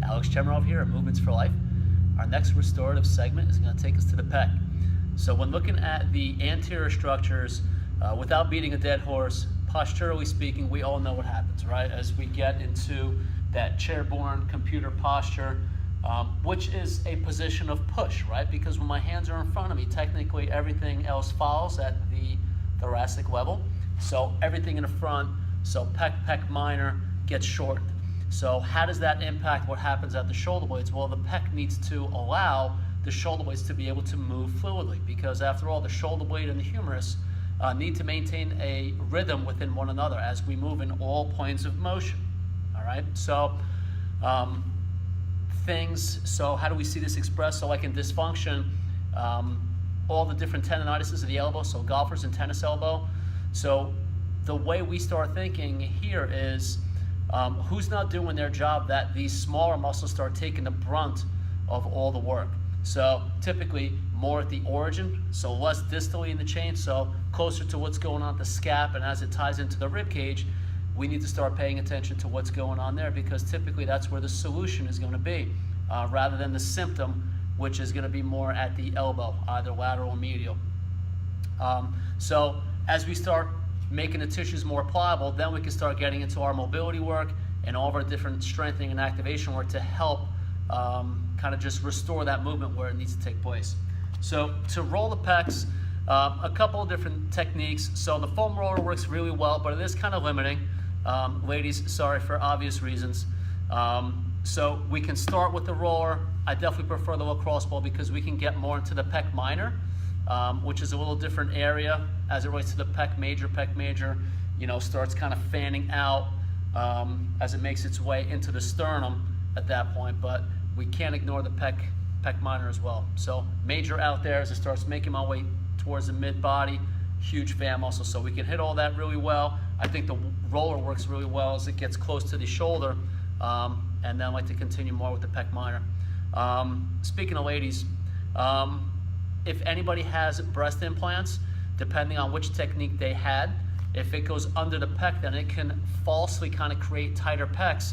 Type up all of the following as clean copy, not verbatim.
Alex Chemarov here at Movements for Life. Our next restorative segment is going to take us to the pec. So when looking at the anterior structures, without beating a dead horse, posturally speaking, we all know what happens, right? As we get into that chair-borne computer posture, which is a position of push, right? Because when my hands are in front of me, technically everything else follows at the thoracic level. So everything in the front, so pec minor gets shortened. So how does that impact what happens at the shoulder blades? Well, the pec needs to allow the shoulder blades to be able to move fluidly, because after all, the shoulder blade and the humerus need to maintain a rhythm within one another as we move in all planes of motion. All right, so so how do we see this expressed? So like in dysfunction, all the different tendinitises of the elbow, so golfers and tennis elbow. So the way we start thinking here is who's not doing their job, that these smaller muscles start taking the brunt of all the work. So typically more at the origin, so less distally in the chain, so closer to what's going on at the scap, and as it ties into the rib cage, we need to start paying attention to what's going on there, because typically that's where the solution is going to be, rather than the symptom, which is going to be more at the elbow, either lateral or medial. So as we start making the tissues more pliable, then we can start getting into our mobility work and all of our different strengthening and activation work to help kind of just restore that movement where it needs to take place. So to roll the pecs, a couple of different techniques. So the foam roller works really well, but it is kind of limiting. Ladies, sorry, for obvious reasons. So we can start with the roller. I definitely prefer the lacrosse ball because we can get more into the pec minor, which is a little different area as it relates to the pec major. Pec major, you know, starts kind of fanning out as it makes its way into the sternum at that point, but we can't ignore the pec minor as well. So major out there as it starts making my way towards the mid body, huge fan muscle. So we can hit all that really well. I think the roller works really well as it gets close to the shoulder, and then I like to continue more with the pec minor. Speaking of ladies, if anybody has breast implants, depending on which technique they had, if it goes under the pec, then it can falsely kind of create tighter pecs.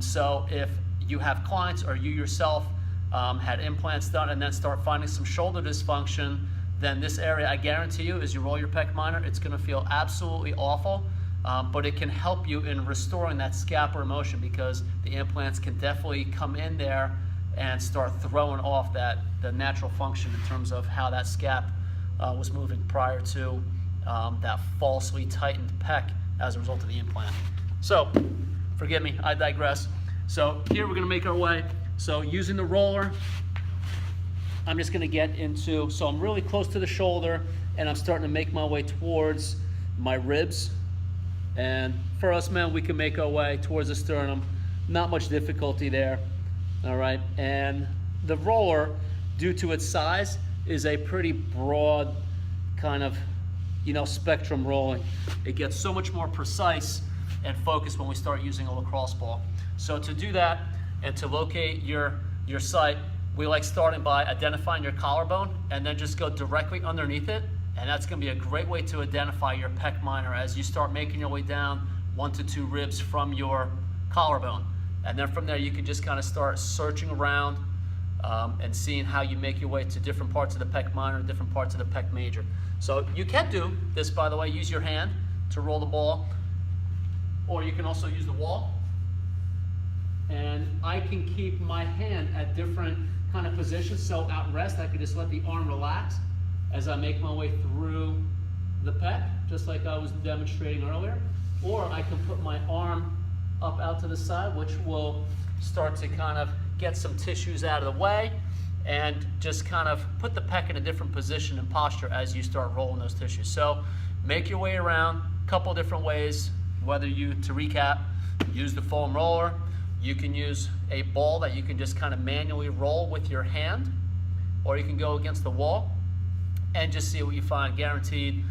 So if you have clients or you yourself had implants done and then start finding some shoulder dysfunction, then this area, I guarantee you, as you roll your pec minor, it's going to feel absolutely awful, but it can help you in restoring that scapular motion, because the implants can definitely come in there and start throwing off the natural function in terms of how that scap was moving prior to that falsely tightened pec as a result of the implant. So, forgive me, I digress. So here we're going to make our way. So using the roller, I'm just going to get into, so I'm really close to the shoulder and I'm starting to make my way towards my ribs. And for us men, we can make our way towards the sternum. Not much difficulty there. All right, and the roller, due to its size, is a pretty broad kind of, you know, spectrum rolling. It gets so much more precise and focused when we start using a lacrosse ball. So to do that and to locate your site, we like starting by identifying your collarbone and then just go directly underneath it, and that's going to be a great way to identify your pec minor as you start making your way down 1 to 2 ribs from your collarbone. And then from there you can just kind of start searching around and seeing how you make your way to different parts of the pec minor, different parts of the pec major. So you can do this, by the way, use your hand to roll the ball, or you can also use the wall. And I can keep my hand at different kind of positions. So at rest, I can just let the arm relax as I make my way through the pec, just like I was demonstrating earlier. Or I can put my arm up out to the side, which will start to kind of get some tissues out of the way and just kind of put the pec in a different position and posture as you start rolling those tissues. So make your way around a couple different ways, whether you, to recap, use the foam roller. You can use a ball that you can just kind of manually roll with your hand, or you can go against the wall and just see what you find. Guaranteed,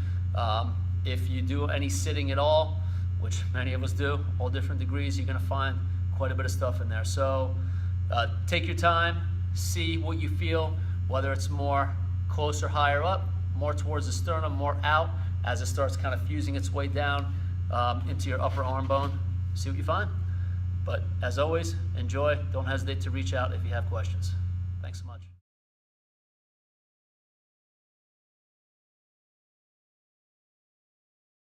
if you do any sitting at all, which many of us do, all different degrees, you're going to find quite a bit of stuff in there. So take your time, see what you feel, whether it's more close or higher up, more towards the sternum, more out, as it starts kind of fusing its way down into your upper arm bone. See what you find. But as always, enjoy. Don't hesitate to reach out if you have questions. Thanks so much.